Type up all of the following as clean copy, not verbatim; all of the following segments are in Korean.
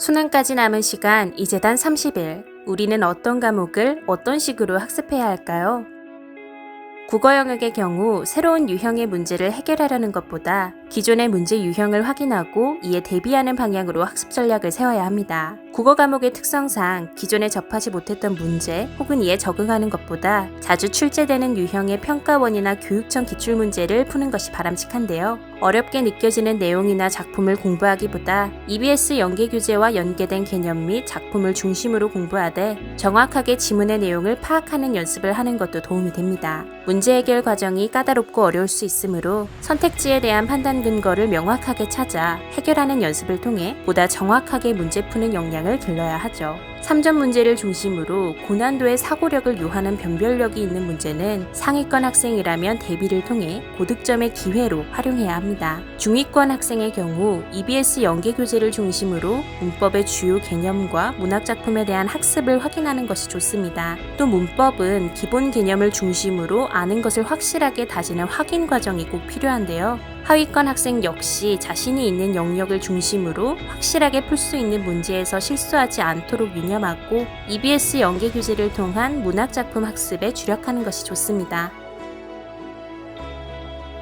수능까지 남은 시간 이제 단 30일. 우리는 어떤 과목을 어떤 식으로 학습해야 할까요? 국어 영역의 경우 새로운 유형의 문제를 해결하려는 것보다 기존의 문제 유형을 확인하고 이에 대비하는 방향으로 학습 전략을 세워야 합니다. 국어 과목의 특성상 기존에 접하지 못했던 문제 혹은 이에 적응하는 것보다 자주 출제되는 유형의 평가원이나 교육청 기출문제를 푸는 것이 바람직한데요. 어렵게 느껴지는 내용이나 작품을 공부하기보다 EBS 연계교재와 연계된 개념 및 작품을 중심으로 공부하되 정확하게 지문의 내용을 파악하는 연습을 하는 것도 도움이 됩니다. 문제 해결 과정이 까다롭고 어려울 수 있으므로 선택지에 대한 판단 근거를 명확하게 찾아 해결하는 연습을 통해 보다 정확하게 문제 푸는 역량을 길러야 하죠. 3점 문제를 중심으로 고난도의 사고력을 요하는 변별력이 있는 문제는 상위권 학생이라면 대비를 통해 고득점의 기회로 활용해야 합니다. 중위권 학생의 경우 EBS 연계교재를 중심으로 문법의 주요 개념과 문학작품에 대한 학습을 확인하는 것이 좋습니다. 또 문법은 기본 개념을 중심으로 아는 것을 확실하게 다지는 확인 과정이 꼭 필요한데요. 하위권 학생 역시 자신이 있는 영역을 중심으로 확실하게 풀 수 있는 문제에서 실수하지 않도록 유념하고 EBS 연계교재를 통한 문학작품 학습에 주력하는 것이 좋습니다.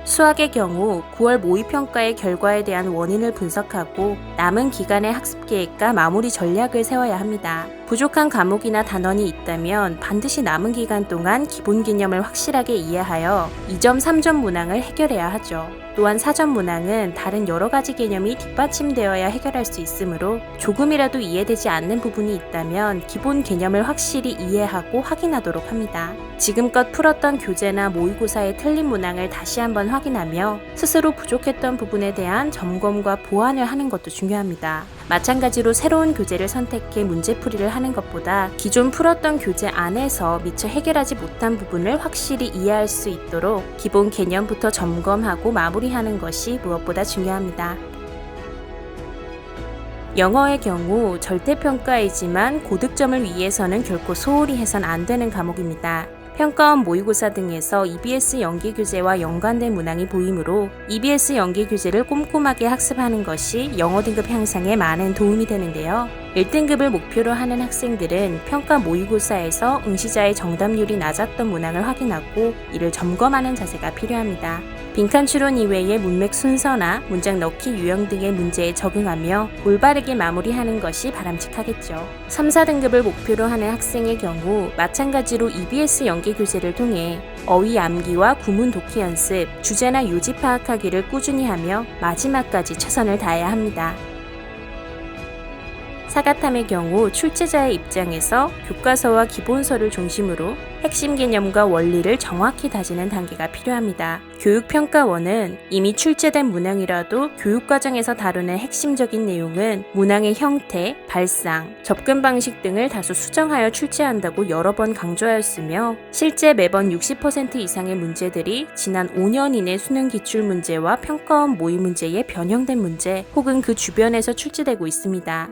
수학의 경우 9월 모의평가의 결과에 대한 원인을 분석하고 남은 기간의 학습 계획과 마무리 전략을 세워야 합니다. 부족한 과목이나 단원이 있다면 반드시 남은 기간 동안 기본 개념을 확실하게 이해하여 2점, 3점 문항을 해결해야 하죠. 또한 4점 문항은 다른 여러 가지 개념이 뒷받침되어야 해결할 수 있으므로 조금이라도 이해되지 않는 부분이 있다면 기본 개념을 확실히 이해하고 확인하도록 합니다. 지금껏 풀었던 교재나 모의고사의 틀린 문항을 다시 한번 확인하며 스스로 부족했던 부분에 대한 점검과 보완을 하는 것도 중요합니다. 마찬가지로 새로운 교재를 선택해 문제풀이를 하는 것보다 기존 풀었던 교재 안에서 미처 해결하지 못한 부분을 확실히 이해할 수 있도록 기본 개념부터 점검하고 마무리하는 것이 무엇보다 중요합니다. 영어의 경우 절대평가이지만 고득점을 위해서는 결코 소홀히 해선 안 되는 과목입니다. 평가원 모의고사 등에서 EBS 연계교재와 연관된 문항이 보이므로 EBS 연계교재를 꼼꼼하게 학습하는 것이 영어 등급 향상에 많은 도움이 되는데요. 1등급을 목표로 하는 학생들은 평가 모의고사에서 응시자의 정답률이 낮았던 문항을 확인하고 이를 점검하는 자세가 필요합니다. 빈칸 추론 이외의 문맥 순서나 문장 넣기 유형 등의 문제에 적응하며 올바르게 마무리하는 것이 바람직하겠죠. 3, 4등급을 목표로 하는 학생의 경우 마찬가지로 EBS 연계교재를 통해 어휘 암기와 구문 독해 연습, 주제나 요지 파악하기를 꾸준히 하며 마지막까지 최선을 다해야 합니다. 사과탐의 경우 출제자의 입장에서 교과서와 기본서를 중심으로 핵심 개념과 원리를 정확히 다지는 단계가 필요합니다. 교육평가원은 이미 출제된 문항이라도 교육과정에서 다루는 핵심적인 내용은 문항의 형태, 발상, 접근 방식 등을 다소 수정하여 출제한다고 여러 번 강조하였으며 실제 매번 60% 이상의 문제들이 지난 5년 이내 수능 기출문제와 평가원 모의 문제에 변형된 문제 혹은 그 주변에서 출제되고 있습니다.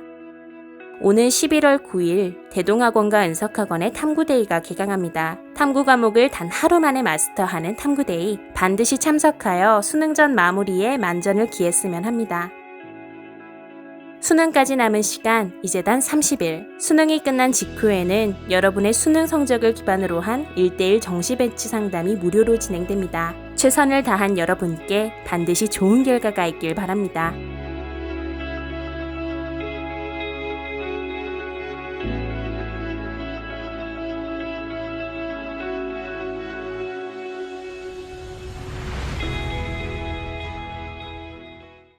오는 11월 9일 대동학원과 은석학원의 탐구데이가 개강합니다. 탐구 과목을 단 하루 만에 마스터하는 탐구데이 반드시 참석하여 수능 전 마무리에 만전을 기했으면 합니다. 수능까지 남은 시간 이제 단 30일. 수능이 끝난 직후에는 여러분의 수능 성적을 기반으로 한 1:1 정시 배치 상담이 무료로 진행됩니다. 최선을 다한 여러분께 반드시 좋은 결과가 있길 바랍니다.